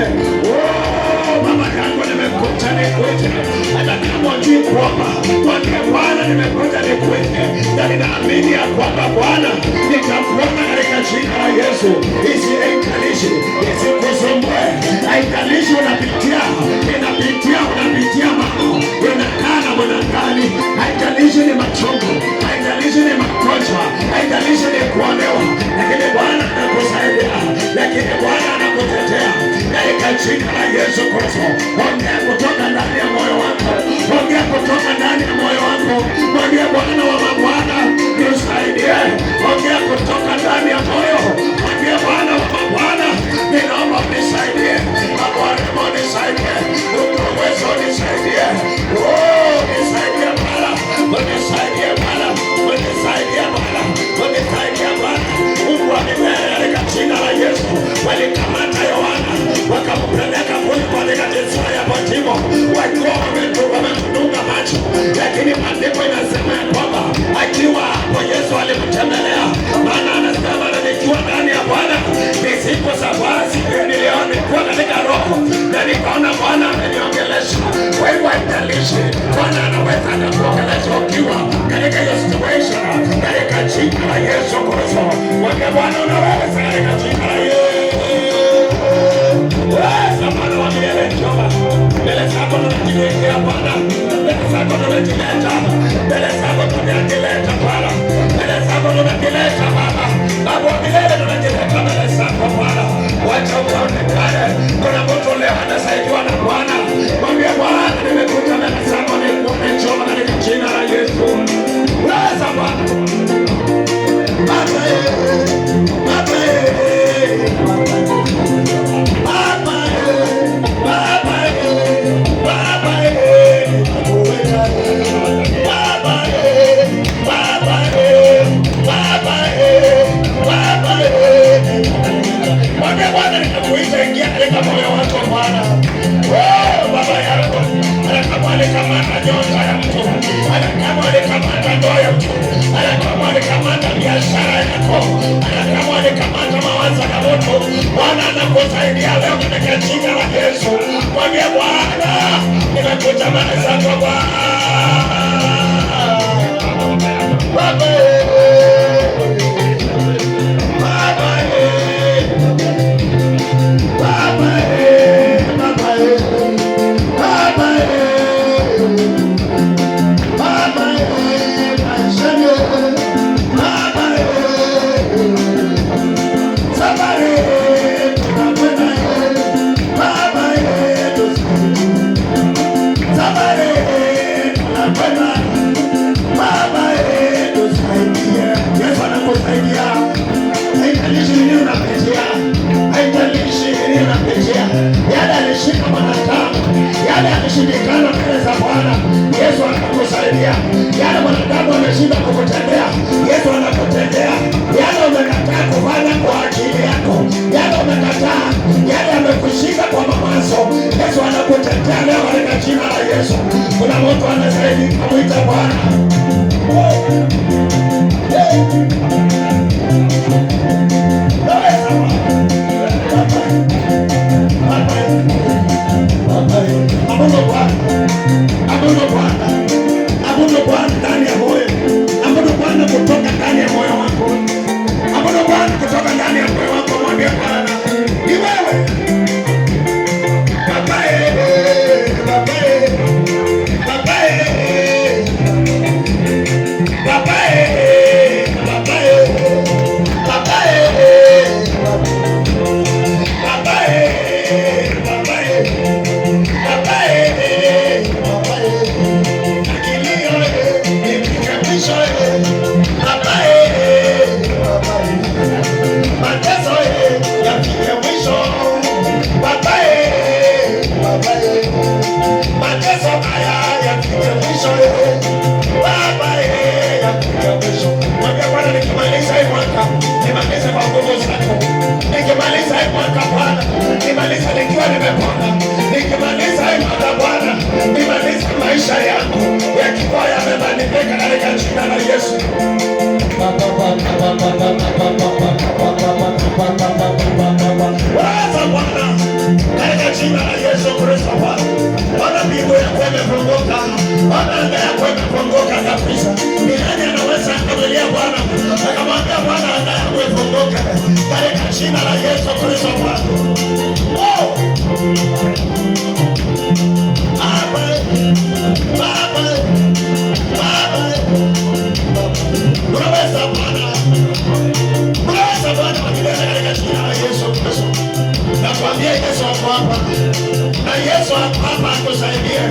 Baba yangu, nimekuja nikuite. Hata kama kuomba. Mwambie Bwana, nimekuja nikuite na ninaamini ya kwamba Bwana nitakuona katika jina la Yesu. Haijalishi isikusumbue, haijalishi unapitia mambo, unakaa na mwanadamu, haijalishi ni machungu, haijalishi ni magonjwa, haijalishi ni kuonewa, lakini Bwana anakusaidia, lakini Bwana anakutetea katika jina la Yesu Kristo. Ongea kutoka ndani ya moyo wako, ongea kutoka ndani ya moyo wako, mwambie Bwana wa mabwana nisaidie. Ongea kutoka ndani ya moyo, mwambie Bwana wa mabwana ninaomba nisaidie, Bwana nisaidie, uwezo nisaidie, nisaidie Bwana, unisaidie Bwana, unisaidie Bwana, unisaidie Bwana. Mungu wa milele, katika jina la Yesu. Walikamata Yohana wakampeleka kule katika jela ya Patmo, wakiwa wamemdunga macho, lakini maandiko inasema ya kwamba akiwa hapo Yesu alimtembelea, maana anasema nikiwa ndani ya Bwana ni siku za wazi. Niliona nilikuwa katika roho na nikaona Bwana ameniongelesha. Kwa hivyo haijalishi, Bwana anaweza akakuongelesha ukiwa katika hiyo situation, katika jina la Yesu Kristo. Mwambie Bwana unaweza katika jina la Yesu. Bwana wa milele, njoo mbele zako, tunajiwekea Bwana, mbele zako tunajileta, mbele zako tunajileta Bwana, mbele zako tunajileta Baba, Baba wa milele, tunajileta mbele zako Bwana. Wacha ukaonekane. Kuna mtu leo anasaidiwa na Bwana, mwambie Bwana, nimekuja mbele zako, nikuombe, njoo katika jina la Yesu. Weza Bwana, Baba moyo wako Bwana. Baba yako kama alikamata nyota ya mtu, kama alikamata ndoa ya mtu, kama alikamata biashara yako, kama alikamata mawazo ya mtu, Bwana anakusaidia leo katika jina la Yesu. Mwambie Bwana, nimekuja mbele zako Bwana. Alishindikana mbele za Bwana, Yesu anakusaidia. Yale mwanadamu ameshinda kukutendea, Yesu anakutendea. Yale umekataa kufanya kwa akili yako, yale umekataa, yale amekushika kwa mawazo, Yesu anakutendea leo katika jina la Yesu. Kuna mtu anastahili kumwita Bwana. Abudu Bwana ndani ya moyo. Abudu Bwana kutoka ndani ya moyo wako. Abudu Bwana kutoka ndani ya moyo wako. Mwambie Bwana, ni wewe. Baba nimaliza nikiwa nimepona, nikimaliza imani Bwana, nimaliza maisha yangu yakiwa yamebadilika katika jina la Yesu. Waza Bwana katika jina la Yesu Kristo Bwana. mbingu yako imefunguka, ona anga yako imefunguka kabisa. Ni nani anaweza kumlilia Bwana akamwambia Bwana anga yako ifunguke katika jina la Yesu Kristo Bwana. Unaweza Bwana, unaweza Bwana katika jina la Yesu Kristo. Nakwambia Yesu ako hapa, na Yesu ako hapa akusaidie.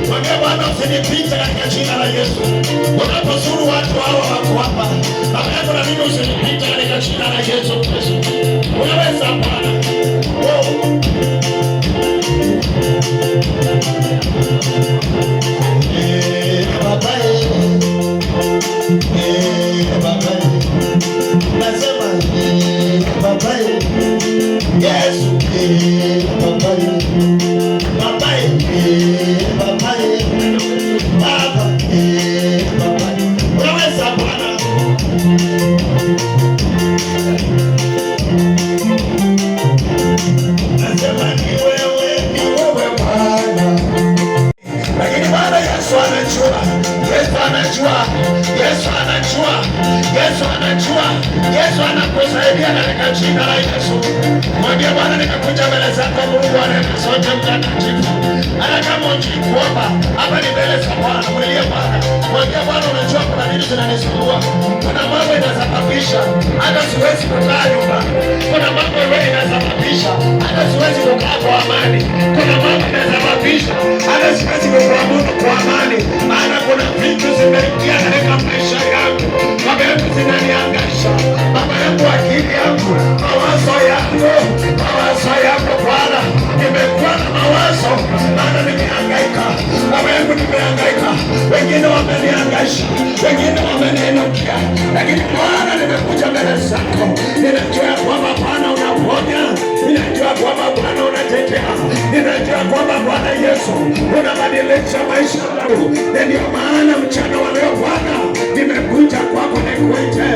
Mwambie Bwana usinipite katika jina la Yesu. Unapozuru watu hawa wako hapa, baba yako na mimi usinipite katika jina la Yesu Kristo. Unaweza Bwana. Yesu anakusaidia katika jina la Yesu. Mwambie Bwana nimekuja mbele zako Mungu anena sote mtakatifu. Hata kama hujui kuomba, hapa ni mbele za Bwana. Mlilie Bwana. Mwambie Bwana unajua kuna nini zinanisumbua. Kuna mambo inasababisha hata siwezi kukaa nyumbani. Kuna mambo inasababisha hata siwezi kukaa kwa amani. Kuna mambo inasababisha hata siwezi kuabudu kwa amani. Maana kuna vitu zimeingia katika maisha yangu. Baba yangu zinaniangaisha. Baba yangu akili yangu. Mawazo yangu Bwana. Nimekuwa na mawazo. Maana nimehangaika. Baba yangu nimehangaika. Wengine wamenihangaisha. Wengine wameniinukia. Lakini Bwana nimekuja mbele zako. Ninajua kwamba Bwana unaponya. Ninajua kwamba Bwana unatetea. Ninajua kwamba Bwana Yesu unabadilisha maisha yangu. Ndio maana mchana wa leo Bwana nimekuja kwako nikuite.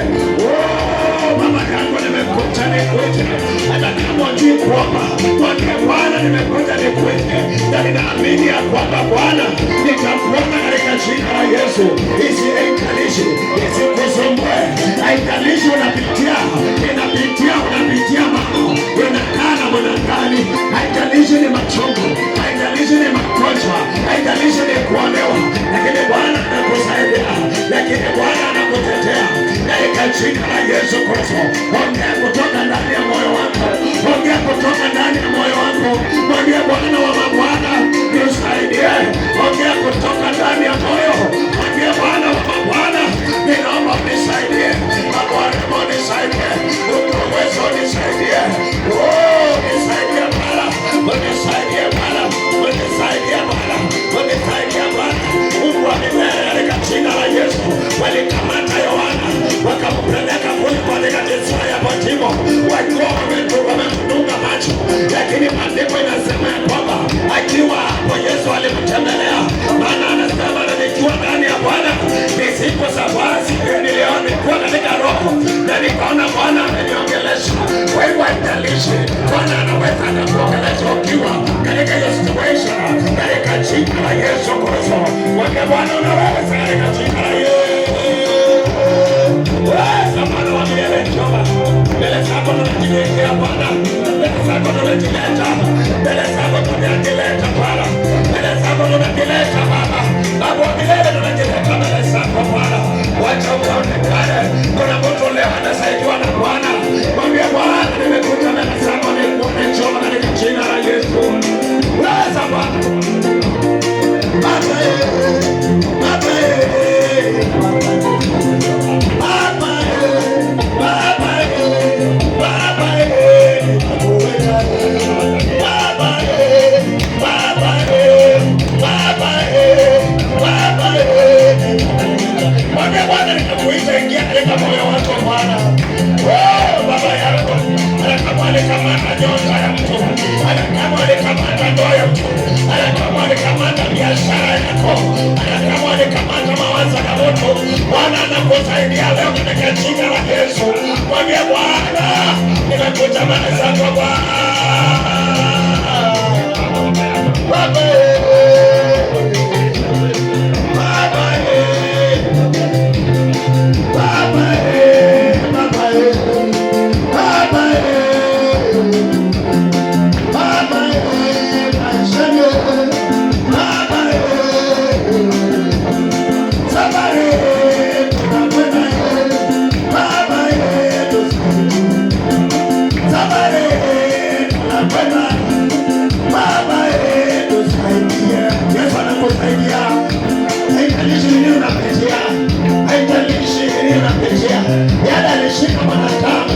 Baba yangu nimekuja nikuite. Hata kama hujui kuomba, mwambie Bwana nimekuja nikuite. Na ninaamini ya kwamba Bwana nitakuomba katika jina la Yesu. Haijalishi isikusumbue, haijalishi unapitia mambo, unakaa na mwanadamu, haijalishi ni machungu, haijalishi ni magonjwa, haijalishi ni kuonewa, lakini Bwana anakusaidia, lakini Bwana anakutetea katika jina la Yesu Kristo. Ongea kutoka ndani ya moyo wako, ongea kutoka ndani ya moyo wako, mwambie Bwana wa mabwana nisaidie. Ongea kutoka ndani ya moyo, mwambie Bwana wa mabwana ninaomba nisaidie. Bwana nisaidie, uwezo nisaidie, nisaidie Bwana, unisaidie Bwana, unisaidie Bwana, unisaidie Bwana. Mungu wa milele katika jina la Yesu. Walikamata Yohana wakampeleka kule katika jela ya Patmo, wakiwa wamemdunga macho, lakini maandiko inasema ya kwamba akiwa hapo Yesu alimtembelea. Maana anasema nikiwa ndani ya Bwana ni siku za Bwana. Niliona nilikuwa katika roho na nikaona Bwana ameniongelesha. Kwa hivyo haijalishi, Bwana anaweza akakuongelesha ukiwa katika hiyo situation, katika jina la Yesu Kristo. Mwambie Bwana unaweza katika jina la Yesu. Bwana wa milele njoo. Mbele zako tunajileta Bwana. Mbele zako tunajileta. Mbele zako tunajileta Bwana. Mbele zako tunajileta Baba. Baba wa milele tunajileta mbele zako Bwana. Wacha uonekane. Kuna mtu leo anasaidiwa na Bwana. Mwambie Bwana nimekuja mbele zako nikuone njoo katika jina la Yesu. Weza Bwana. Baba Bwana nikakuita, ingia katika moyo wako Bwana. Baba yako hata kama alikamata nyota ya mtu, hata kama alikamata ndoa ya mtu, hata kama alikamata biashara yako, hata kama alikamata mawazo ya mtu, Bwana anakusaidia leo katika jina la Yesu. Mwambie Bwana nimekuja mbele zako Bwana. anakusaidia. Haijalishi nini unapitia, haijalishi nini unapitia. Yale alishika mwanadamu,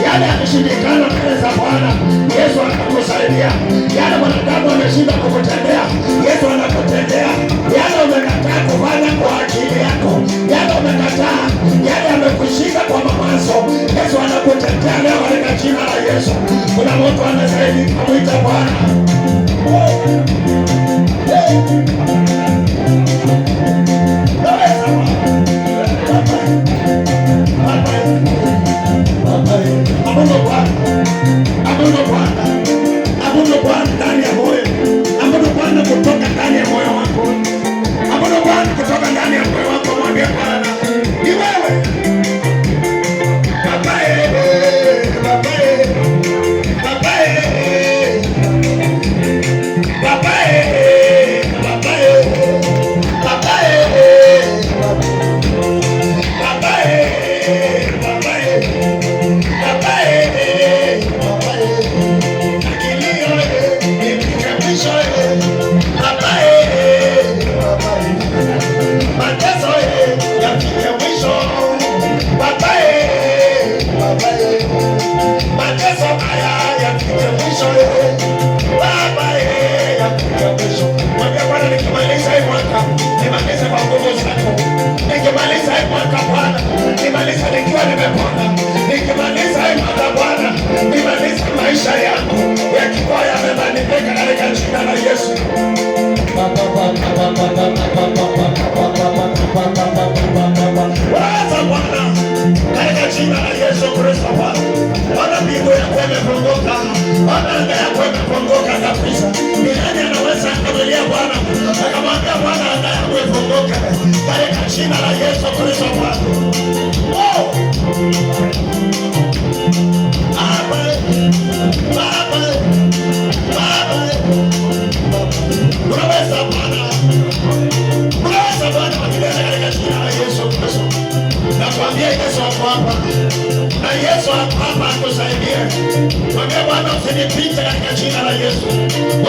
yale alishindikana mbele za Bwana, Yesu anakusaidia. Yale mwanadamu ameshinda kukutendea, Yesu anakutendea. Yale umekataa kufanya kwa akili yako, yale umekataa, yale amekushika kwa mawazo, Yesu anakutetea leo katika jina la Yesu. Kuna mtu anastahili kumwita Bwana. Abudu Bwana ndani ya moyo. Abudu Bwana kutoka ndani ya moyo wako. Abudu Bwana kutoka ndani ya moyo wako. Mwambie Bwana, ni wewe. Nimaliza nikiwa nimepona. Nikimaliza hii mwaka Bwana, nimaliza maisha yangu yakiwa yamebadilika katika jina la Yesu. Waza Bwana katika jina la Yesu Kristo. Bwana, mbingu yako imefunguka, Bwana anga yako imefunguka kabisa. Ni nani anaweza kumlilia Bwana akamwambia Bwana anga yako imefunguka katika jina la Yesu Kristo Bwana. Unaweza Bwana, katika jina la Yesu Kristo. Nakwambia Yesu ako hapa, na Yesu ako hapa akusaidie. Mwambie Bwana, usinipite katika jina la Yesu.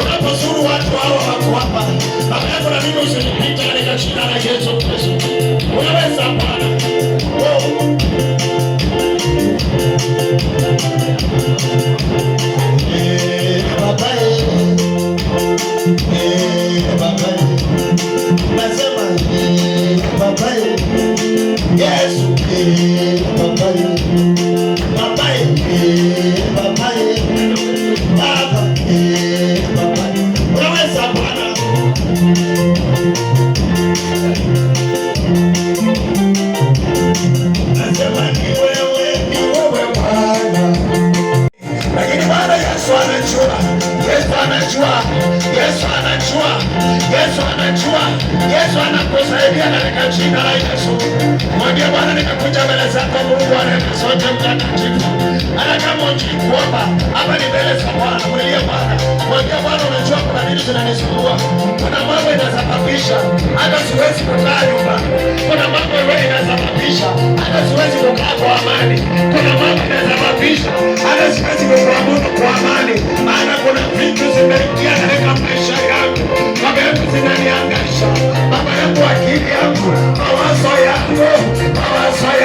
Unapozuru watu hao wako hapa, baba yako na mimi, usinipite katika jina la Yesu Kristo. Unaweza Bwana. Yesu anakusaidia katika jina la Yesu. Mwambie Bwana, nimekuja mbele zako Mungu wa rehema zote mtakatifu. Hata kama hujui kuomba, hapa ni mbele za Bwana. Mlilie Bwana. Mwambie Bwana, unajua kuna nini zinanisumbua. Kuna mambo inasababisha hata siwezi kukaa nyumbani. Kuna mambo inasababisha hata siwezi kukaa kwa amani. Kuna mambo inasababisha hata siwezi kuabudu kwa amani. Maana kuna vitu zimeingia katika maisha yangu. Baba yangu zinaniangaisha. Baba yangu, akili yangu, mawazo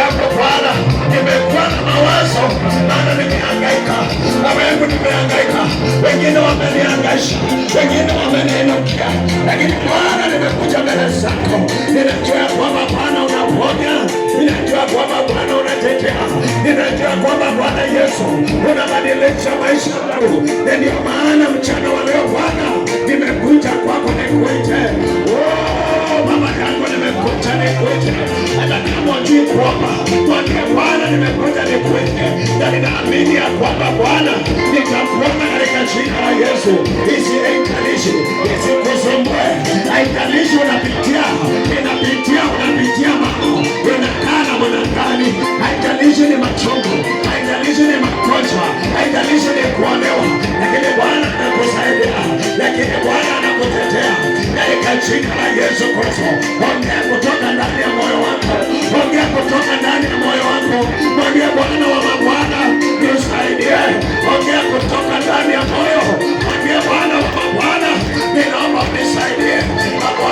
yangu Bwana, nimekuwa na mawazo, maana nimehangaika. Baba yangu, nimehangaika. Wengine wamenihangaisha, wengine wameniinukia, lakini Bwana, nimekuja mbele zako. Ninajua kwamba Bwana unaponya, ninajua kwamba Bwana unatetea, ninajua kwamba Bwana Yesu unabadilisha maisha yangu. Ndio maana mchana wa leo Bwana, nimekuja kwako nikuite. Baba yangu, nimekuja nikuite. Hata kama hujui kuomba, mwambie Bwana, nimekuja nikuite. Na ninaamini ya kwamba Bwana nitakuomba katika jina la Yesu. Haijalishi isikusumbue, haijalishi unapitia mambo, unakaa na mwanadamu, haijalishi ni machungu, haijalishi ni magonjwa, haijalishi ni kuonewa, lakini Bwana anakusaidia, lakini Bwana anakutetea katika jina la Yesu Kristo. Ongea kutoka ndani ya moyo wako, ongea kutoka ndani ya moyo wako. Mwambie Bwana wa mabwana, nisaidie. Ongea kutoka ndani ya moyo, mwambie Bwana wa mabwana, ninaomba unisaidie. Baba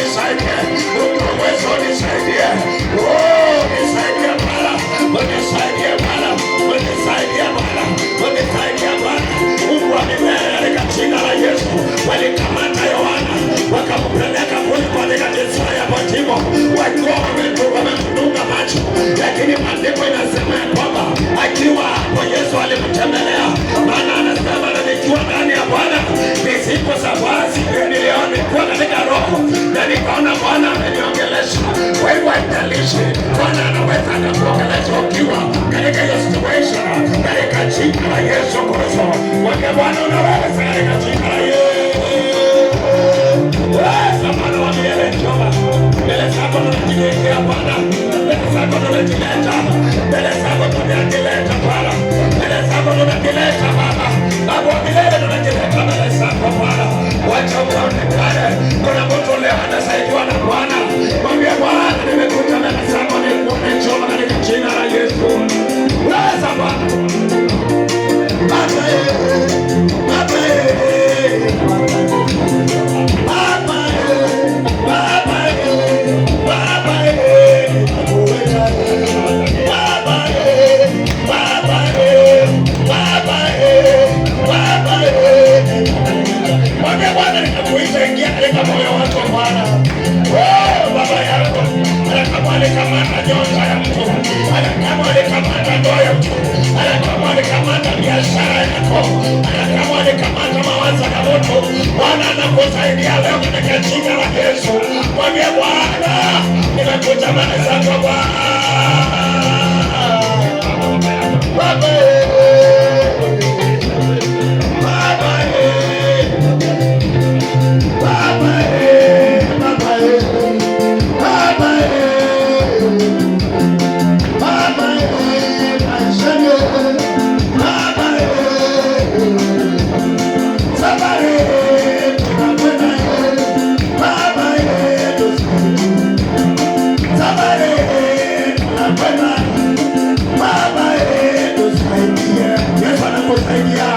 unisaidie. Mungu wa uwezo unisaidie. Oh, nisaidie Bwana. Unisaidie Bwana. Unisaidie Bwana. Unisaidie Bwana. Mungu wa milele, katika jina la Yesu. Walikamata Yohana wakampeleka kule katika jela ya Patmo, wakiwa wamemdunga macho, lakini maandiko inasema ya kwamba akiwa hapo Yesu alimtembelea. Maana anasema na nikiwa ndani ya Bwana nisipo safari niliona nilikuwa katika roho na nikaona Bwana ameniongelesha. Kwa hivyo haijalishi Bwana anaweza akakuongelesha ukiwa katika hiyo situation, katika jina la Yesu Kristo. Mwambie Bwana unaweza, katika jina la Yesu. Samana wa milele njoma, mbele zako tunajileta Bwana, mbele zako tunajileta, mbele zako tunajileta Bwana, mbele zako tunajileta Baba, Baba wa milele tunajileta mbele zako Bwana. Wacha ukaonekane. Kuna mtu leo anasaidiwa na Bwana, mwambie Bwana nimekuja mbele zako nikuone njoma katika jina la Yesu. Weza Bwana. Baba Baba Bwana nikakuita, ingia katika moyo wako Bwana. Baba yako kama alikamata nyota ya mtu, kama alikamata ndoa ya mtu, kama alikamata biashara yako, kama alikamata mawazo ya mtu, Bwana anakusaidia leo katika jina la Yesu. Mwambie Bwana nimekuja mbele zako Bwana. Baba Yesu anakusaidia.